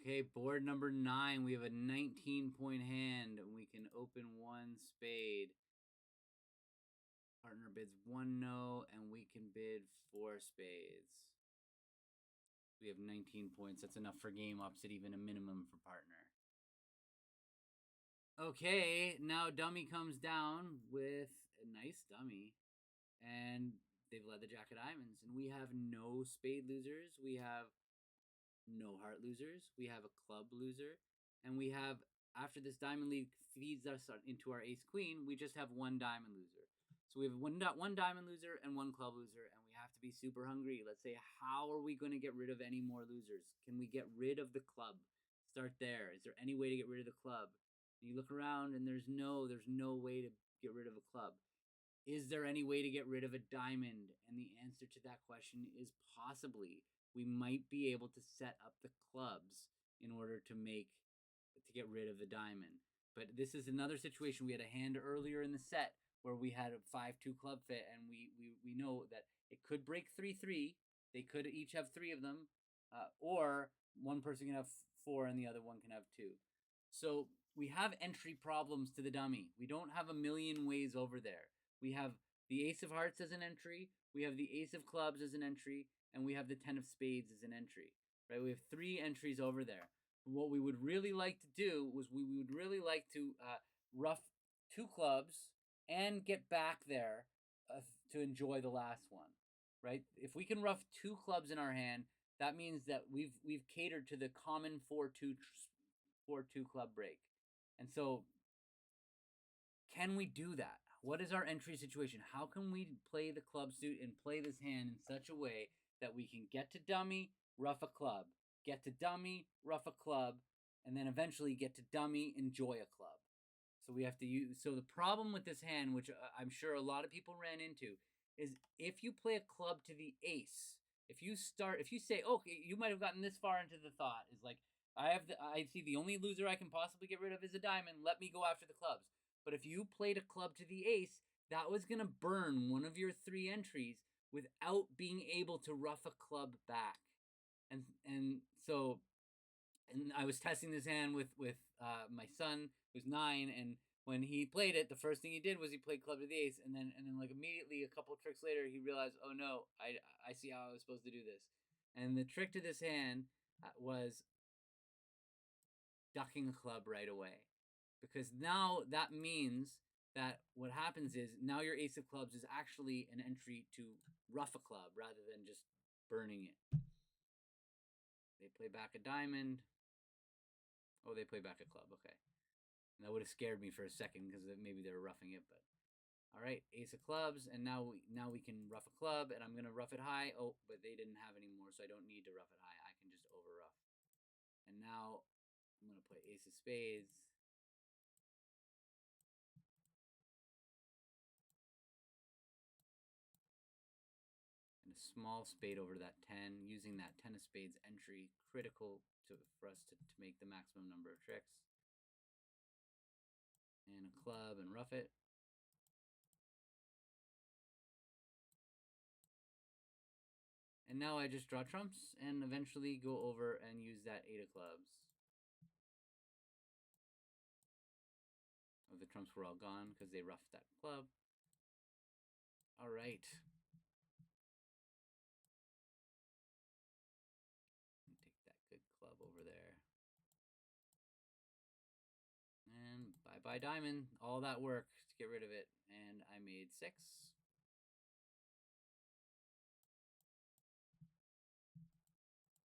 Okay, board number 9. We have a 19-point hand, and we can open one spade. Partner bids 1 no, and we can bid 4 spades. We have 19 points. That's enough for game ups at even a minimum for partner. Okay, now dummy comes down with a nice dummy, and they've led the jack of diamonds, and we have no spade losers. We have no heart losers. We have a club loser, and we have, after this diamond lead feeds us into our ace queen, we just have one diamond loser. So we have one diamond loser and one club loser, and we have to be super hungry. Let's say, how are we going to get rid of any more losers? Can we get rid of the club? Start there. Is there any way to get rid of the club? And you look around, and there's no way to get rid of a club. Is there any way to get rid of a diamond? And the answer to that question is possibly. We might be able to set up the clubs in order to get rid of the diamond. But this is another situation. We had a hand earlier in the set where we had a 5-2 club fit, and we know that it could break 3-3. They could each have 3 of them, or one person can have 4 and the other one can have 2. So we have entry problems to the dummy. We don't have a million ways over there. We have the ace of hearts as an entry. We have the ace of clubs as an entry. And we have the 10 of spades as an entry, right? We have 3 entries over there. What we would really like to do was we would really like to rough 2 clubs and get back there to enjoy the last one, right? If we can rough 2 clubs in our hand, that means that we've catered to the common 4-2 club break. And so, can we do that? What is our entry situation? How can we play the club suit and play this hand in such a way that we can get to dummy, rough a club, get to dummy, rough a club, and then eventually get to dummy, enjoy a club? So we have to use. So the problem with this hand, which I'm sure a lot of people ran into, is if you play a club to the ace, if you say, okay, you might have gotten this far into the thought, is like, I see the only loser I can possibly get rid of is a diamond. Let me go after the clubs. But if you played a club to the ace, that was going to burn one of your 3 entries without being able to rough a club back. And so I was testing this hand with my son, who's 9, and when he played it, the first thing he did was he played club to the ace, and then like immediately a couple tricks later, he realized, oh no, I see how I was supposed to do this. And the trick to this hand was ducking a club right away. Because now that means that what happens is now your ace of clubs is actually an entry to rough a club rather than just burning it. They play back a diamond. Oh, they play back a club. Okay. And that would have scared me for a second because maybe they were roughing it. But all right, ace of clubs, and now we can rough a club, and I'm gonna rough it high. Oh, but they didn't have any more, so I don't need to rough it high. I can just over rough. And now I'm gonna play ace of spades. Small spade over that 10, using that 10 of spades entry, critical for us to make the maximum number of tricks. And a club and rough it. And now I just draw trumps and eventually go over and use that 8 of clubs. Oh, the trumps were all gone because they roughed that club. All right. Over there. And bye-bye diamond. All that work to get rid of it. And I made 6.